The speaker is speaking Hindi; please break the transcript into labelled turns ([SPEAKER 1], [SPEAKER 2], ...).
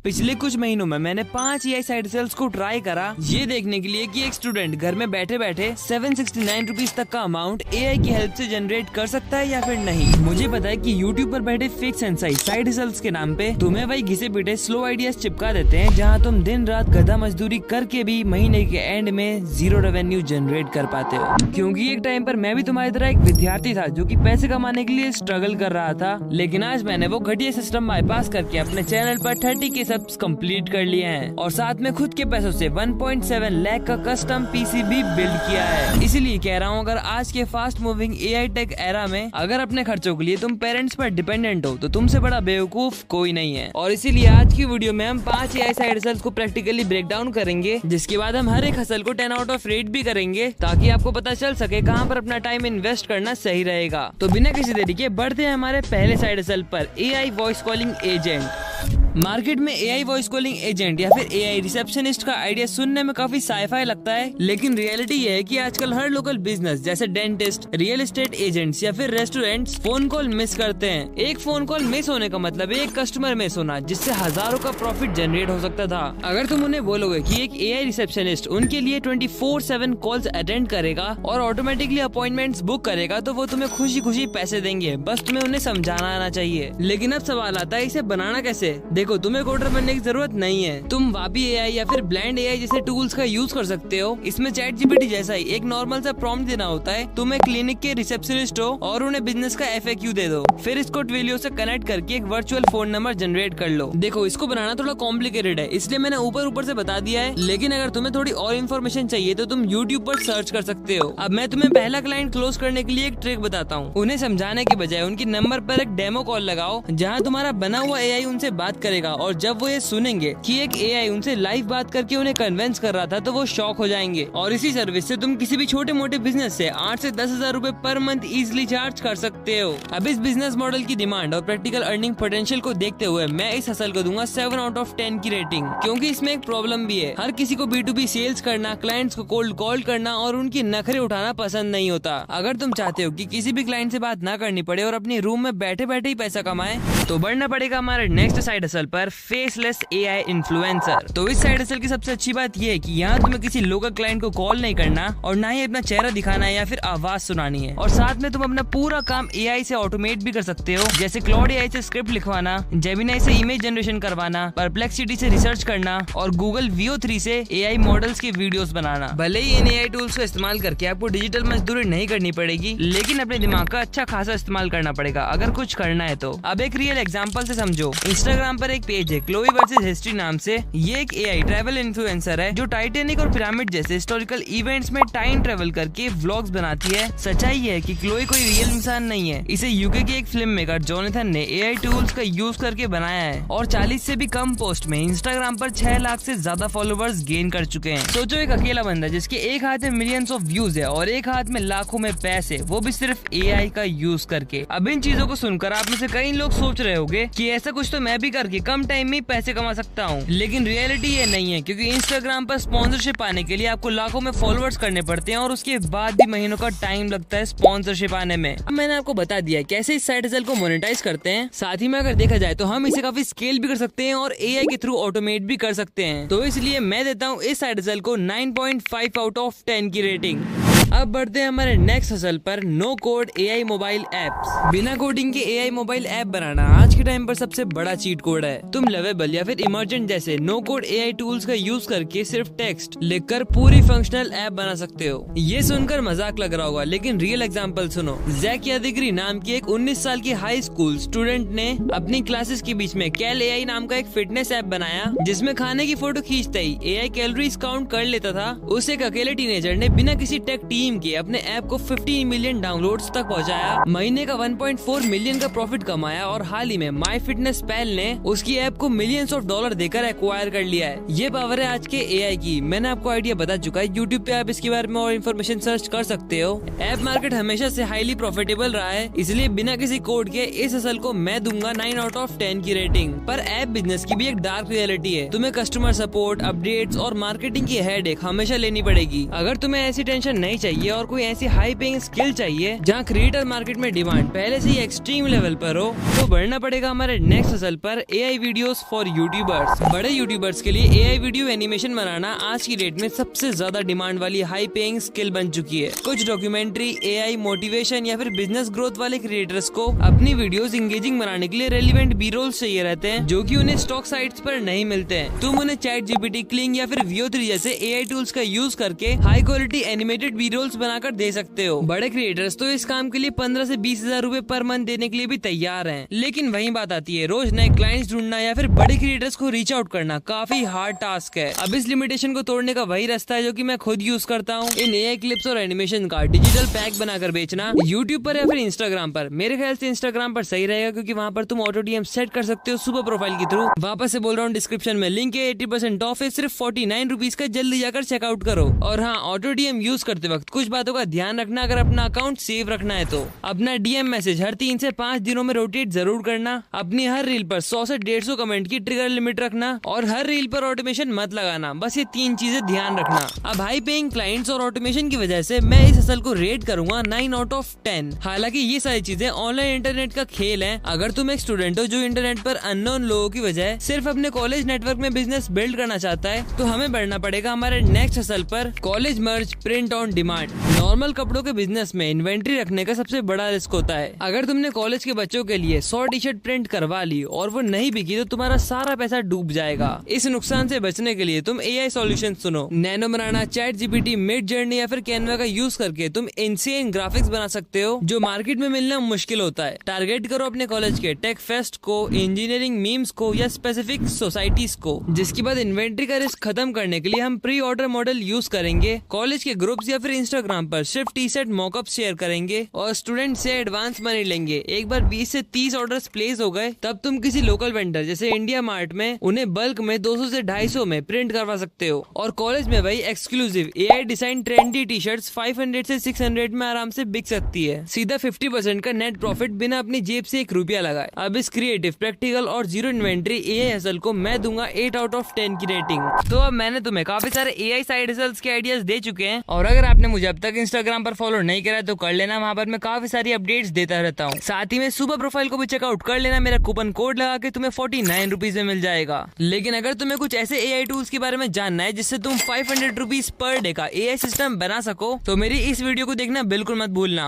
[SPEAKER 1] पिछले कुछ महीनों में मैंने 5 AI साइड हसल्स को ट्राई करा, ये देखने के लिए कि एक स्टूडेंट घर में बैठे बैठे 769 रुपीज तक का अमाउंट AI की हेल्प से जनरेट कर सकता है या फिर नहीं। मुझे पता है कि YouTube पर बैठे फिक्स एंड सही साइड हसल्स के नाम पे तुम्हें वही घिसे पीटे स्लो आइडियाज चिपका देते हैं, जहाँ तुम दिन रात गधा मजदूरी करके भी महीने के एंड में 0 रेवेन्यू जनरेट कर पाते हो। क्योंकि एक टाइम पर मैं भी तुम्हारी तरह एक विद्यार्थी था जो कि पैसे कमाने के लिए स्ट्रगल कर रहा था, लेकिन आज मैंने वो घटिया सिस्टम बाईपास करके अपने चैनल पर 30K सब्स कंप्लीट कर लिए हैं और साथ में खुद के पैसों से 1.7 लाख का कस्टम PC भी बिल्ड किया है। इसीलिए कह रहा हूँ, अगर आज के fast moving AI tech era में अगर अपने खर्चों के लिए तुम पेरेंट्स पर डिपेंडेंट हो तो तुमसे बड़ा बेवकूफ कोई नहीं है। और इसीलिए आज की वीडियो में हम 5 AI साइड हसल्स को प्रैक्टिकली ब्रेक डाउन करेंगे, जिसके बाद हम हर एक हसल को 10 आउट ऑफ रेट भी करेंगे, ताकि आपको पता चल सके कहाँ पर अपना टाइम इन्वेस्ट करना सही रहेगा। तो बिना किसी देरी के बढ़ते हैं हमारे पहले साइड हसल पर, AI voice calling agent. Market में AI वॉइस कॉलिंग एजेंट या फिर AI रिसेप्शनिस्ट का आइडिया सुनने में काफी साइफाई लगता है, लेकिन रियलिटी ये है कि आजकल हर लोकल बिजनेस जैसे डेंटिस्ट, रियल एस्टेट एजेंट्स या फिर रेस्टोरेंट्स फोन कॉल मिस करते हैं। एक फोन कॉल मिस होने का मतलब एक कस्टमर मिस होना, जिससे हजारों का प्रॉफिट जनरेट हो सकता था। अगर तुम उन्हें बोलोगे कि एक AI रिसेप्शनिस्ट उनके लिए 24/7 कॉल्स अटेंड करेगा और ऑटोमेटिकली अपॉइंटमेंट्स बुक करेगा, तो वो तुम्हें खुशी खुशी पैसे देंगे, बस तुम्हें उन्हें समझाना आना चाहिए। लेकिन अब सवाल आता है, इसे बनाना कैसे? देखो, तुम्हें कोडर बनने की जरूरत नहीं है। तुम वापी AI या फिर ब्लेंड AI जैसे टूल्स का यूज कर सकते हो। इसमें ChatGPT जैसा ही एक नॉर्मल सा प्रॉम्प्ट देना होता है। तुम एक क्लिनिक के रिसेप्शनिस्ट हो और उन्हें बिजनेस का FAQ दे दो, फिर इसको ट्विलियो से कनेक्ट करके एक वर्चुअल फोन नंबर जनरेट कर लो। देखो, इसको बनाना थोड़ा कॉम्प्लिकेटेड है, इसलिए मैंने ऊपर से बता दिया है, लेकिन अगर तुम्हें थोड़ी और इन्फॉर्मेशन चाहिए तो तुम YouTube पर सर्च कर सकते हो। अब मैं तुम्हें पहला क्लाइंट क्लोज करने के लिए एक ट्रिक बताता हूँ। उन्हें समझाने के बजाय उनके नंबर पर एक डेमो कॉल लगाओ, जहाँ तुम्हारा बना हुआ AI उनसे बात करेगा, और जब वो ये सुनेंगे कि एक AI उनसे लाइव बात करके उन्हें कन्विंस कर रहा था, तो वो शॉक हो जाएंगे। और इसी सर्विस से तुम किसी भी छोटे मोटे बिजनेस से 8 से 10 हजार रूपए पर मंथ इजिली चार्ज कर सकते हो। अब इस बिजनेस मॉडल की डिमांड और प्रैक्टिकल अर्निंग पोटेंशियल को देखते हुए मैं इस हसल को दूंगा 7 आउट ऑफ 10 की रेटिंग, क्योंकि इसमें एक प्रॉब्लम भी है। हर किसी को B2B सेल्स करना, क्लाइंट्स को कोल्ड कॉल करना और उनकी नखरे उठाना पसंद नहीं होता। अगर तुम चाहते हो कि किसी भी क्लाइंट से बात ना करनी पड़े और अपने रूम में बैठे बैठे ही पैसा कमाए, तो बढ़ना पड़ेगा हमारे नेक्स्ट साइड हसल पर, फेसलेस AI इन्फ्लुएंसर। तो इस साइड हसल की सबसे अच्छी बात यह है कि यहाँ तुम्हें किसी लोकल क्लाइंट को कॉल नहीं करना और ना ही अपना चेहरा दिखाना है या फिर आवाज सुनानी है, और साथ में तुम अपना पूरा काम AI से ऑटोमेट भी कर सकते हो, जैसे क्लाउड AI से स्क्रिप्ट लिखवाना, जेमिनी से इमेज जनरेशन करवाना, परप्लेक्सिटी से रिसर्च करना और गूगल VO3 से AI मॉडल्स के वीडियोस बनाना। भले ही इन AI टूल्स को इस्तेमाल करके आपको डिजिटल मजदूरी नहीं करनी पड़ेगी, लेकिन अपने दिमाग का अच्छा खासा इस्तेमाल करना पड़ेगा अगर कुछ करना है तो। अब एक रियल एग्जांपल से समझो। इंस्टाग्राम पर एक पेज है क्लोई वर्सेस हिस्ट्री नाम से। ये एक AI ट्रैवल इन्फ्लुएंसर है जो टाइटैनिक और पिरामिड जैसे हिस्टोरिकल इवेंट्स में टाइम ट्रैवल करके व्लॉग्स बनाती है। सच्चाई है कि क्लोई कोई रियल इंसान नहीं है, इसे UK के एक फिल्म मेकर जोनाथन ने AI टूल्स का यूज करके बनाया है और 40 से भी कम पोस्ट में इंस्टाग्राम पर 6 लाख से ज्यादा फॉलोवर्स गेन कर चुके हैं। सोचो, एक अकेला बंदा जिसके एक हाथ में मिलियंस ऑफ व्यूज है और एक हाथ में लाखों में पैसे, वो भी सिर्फ AI का यूज करके। अब इन चीजों को सुनकर आप में से कई लोग सोच रहे होंगे कि ऐसा कुछ तो मैं भी करके कम टाइम में पैसे कमा सकता हूँ, लेकिन रियलिटी ये नहीं है, क्योंकि इंस्टाग्राम पर स्पॉन्सरशिप पाने के लिए आपको लाखों में फॉलोअर्स करने पड़ते हैं और उसके बाद भी महीनों का टाइम लगता है स्पॉन्सरशिप आने में। अब मैंने आपको बता दिया कैसे इस साइड हसल को मोनेटाइज करते हैं। साथ ही में अगर देखा जाए तो हम इसे काफी स्केल भी कर सकते हैं और AI के थ्रू ऑटोमेट भी कर सकते हैं। तो इसलिए मैं देता हूँ इस साइड हसल को 9.5 आउट ऑफ 10 की रेटिंग। अब बढ़ते हैं हमारे नेक्स्ट हसल पर, no code AI mobile apps. बिना कोडिंग के AI मोबाइल ऐप बनाना आज के टाइम पर सबसे बड़ा चीट कोड है। तुम लवेबल या फिर इमर्जेंट जैसे नो कोड AI टूल्स का यूज करके सिर्फ टेक्स्ट लिखकर पूरी फंक्शनल ऐप बना सकते हो। ये सुनकर मजाक लग रहा होगा, लेकिन रियल एग्जांपल सुनो। जैक यादगिरी नाम की एक 19 साल की हाई स्कूल स्टूडेंट ने अपनी क्लासेस के बीच में कैल AI नाम का एक फिटनेस ऐप बनाया, जिसमें खाने की फोटो खींचते ही AI कैलोरीज काउंट कर लेता था। उस एक अकेले टीनेजर ने बिना किसी टेक टीम के अपने ऐप को 15 मिलियन डाउनलोड्स तक पहुंचाया, महीने का 1.4 मिलियन का प्रॉफिट कमाया और हाल ही में माई फिटनेस पैल ने उसकी ऐप को मिलियंस ऑफ डॉलर देकर एक्वायर कर लिया है। ये पावर है आज के AI की। मैंने आपको आइडिया बता चुका है, YouTube पे आप इसके बारे में और इन्फॉर्मेशन सर्च कर सकते हो। ऐप मार्केट हमेशा से हाईली प्रॉफिटेबल रहा है, इसलिए बिना किसी कोड के इस हसल को मैं दूंगा 9 आउट ऑफ 10 की रेटिंग। पर ऐप बिजनेस की भी एक डार्क रियलिटी है। तुम्हें कस्टमर सपोर्ट, अपडेट्स और मार्केटिंग की हेडेक हमेशा लेनी पड़ेगी। अगर तुम्हें ऐसी टेंशन नहीं चाहिए चाहिए और कोई ऐसी हाई पेइंग स्किल चाहिए जहाँ क्रिएटर मार्केट में डिमांड पहले से ही एक्सट्रीम लेवल पर हो, तो बढ़ना पड़ेगा हमारे नेक्स्ट हसल पर AI वीडियोस फॉर यूट्यूबर्स। बड़े यूट्यूबर्स के लिए AI वीडियो एनिमेशन बनाना आज की डेट में सबसे ज्यादा डिमांड वाली हाई पेइंग स्किल बन चुकी है। कुछ डॉक्यूमेंट्री, AI, मोटिवेशन या फिर बिजनेस ग्रोथ वाले क्रिएटर्स को अपनी वीडियोस इंगेजिंग बनाने के लिए रेलिवेंट बी रोल्स चाहिए रहते हैं, जो कि उन्हें स्टॉक साइट्स पर नहीं मिलते हैं। तुम उन्हें ChatGPT, Kling या फिर Veo3 जैसे AI टूल्स का यूज करके high quality animated B rolls बनाकर दे सकते हो। बड़े क्रिएटर्स तो इस काम के लिए 15 से 20 हजार रूपए पर मंथ देने के लिए भी तैयार हैं। लेकिन वही बात आती है, रोज नए क्लाइंट्स ढूंढना या फिर बड़े क्रिएटर्स को रीच आउट करना काफी हार्ड टास्क है। अब इस लिमिटेशन को तोड़ने का वही रास्ता है जो कि मैं खुद यूज करता हूँ, इन AI क्लिप्स और एनिमेशन का डिजिटल पैक बनाकर बेचना यूट्यूब पर या फिर इंस्टाग्राम पर। मेरे ख्याल से इंस्टाग्राम पर सही रहेगा, क्योंकि वहाँ पर तुम ऑटो DM सेट कर सकते हो सुपर प्रोफाइल के थ्रू। वापस से बोल रहा हूँ, डिस्क्रिप्शन में लिंक है, 80% ऑफ है, सिर्फ 49 रुपीज का, जल्दी जाकर चेकआउट करो। और हाँ, ऑटो DM यूज करते वक्त कुछ बातों का ध्यान रखना, अगर अपना अकाउंट सेव रखना है तो अपना DM मैसेज हर 3 से 5 दिनों में रोटेट जरूर करना। अपनी हर रील पर 100 से 150 कमेंट की ट्रिगर लिमिट रखना और हर रील पर ऑटोमेशन मत लगाना। बस ये 3 चीजें ध्यान रखना। अब हाई पेइंग क्लाइंट्स और ऑटोमेशन की वजह से मैं इस हसल को रेट करूंगा 9 आउट ऑफ 10। हालांकि ये सारी चीजें ऑनलाइन इंटरनेट का खेल है। अगर तुम एक स्टूडेंट हो जो इंटरनेट पर अननोन लोगों की वजह सिर्फ अपने कॉलेज नेटवर्क में बिजनेस बिल्ड करना चाहता है, तो हमें बढ़ना पड़ेगा हमारे नेक्स्ट हसल पर, college merge print on demand. Normal कपड़ों के बिजनेस में इन्वेंट्री रखने का सबसे बड़ा रिस्क होता है। अगर तुमने कॉलेज के बच्चों के लिए 100 टी-शर्ट प्रिंट करवा ली और वो नहीं बिकी तो तुम्हारा सारा पैसा डूब जाएगा। इस नुकसान से बचने के लिए तुम AI सॉल्यूशन सुनो। नैनो बनाना, ChatGPT, मिडजर्नी या फिर कैनवा का यूज करके तुम इनसेन ग्राफिक्स बना सकते हो जो मार्केट में मिलना मुश्किल होता है। टारगेट करो अपने कॉलेज के टेक फेस्ट को, इंजीनियरिंग मीम्स को या स्पेसिफिक सोसाइटीज को। जिसके बाद इन्वेंट्री का रिस्क खत्म करने के लिए हम प्री ऑर्डर मॉडल यूज करेंगे। कॉलेज के ग्रुप्स या फिर इंस्टाग्राम पर सिर्फ टी-शर्ट मॉकअप शेयर करेंगे और स्टूडेंट से एडवांस मनी लेंगे। एक बार 20 से 30 ऑर्डर्स प्लेस हो गए, तब तुम किसी लोकल वेंडर जैसे इंडिया मार्ट में उन्हें बल्क में 200 से 250 में प्रिंट करवा सकते हो। और कॉलेज में वही exclusive AI design trendy T-shirts 500 से 600 में आराम से बिक सकती है। सीधा 50% का नेट प्रॉफिट बिना अपनी जेब से 1 रुपया लगाए। अब इस क्रिएटिव, प्रैक्टिकल और जीरो इन्वेंट्री AI हसल को मैं दूंगा 8 आउट ऑफ 10 की रेटिंग। तो अब मैंने तुम्हें काफी सारे AI साइड हसल्स के आइडियाज दे चुके हैं, और अगर आपने मुझे अब तक इंस्टाग्राम पर फॉलो नहीं करा तो कर लेना। वहाँ पर मैं काफी सारी अपडेट्स देता रहता हूँ। साथ ही में सुपर प्रोफाइल को भी चेकआउट कर लेना। मेरा कूपन कोड लगा के तुम्हें 49 रुपीज में मिल जाएगा। लेकिन अगर तुम्हें कुछ ऐसे AI टूल्स के बारे में जानना है जिससे तुम 500 रुपीज पर डे का AI सिस्टम बना सको, तो मेरी इस वीडियो को देखना बिल्कुल मत भूलना।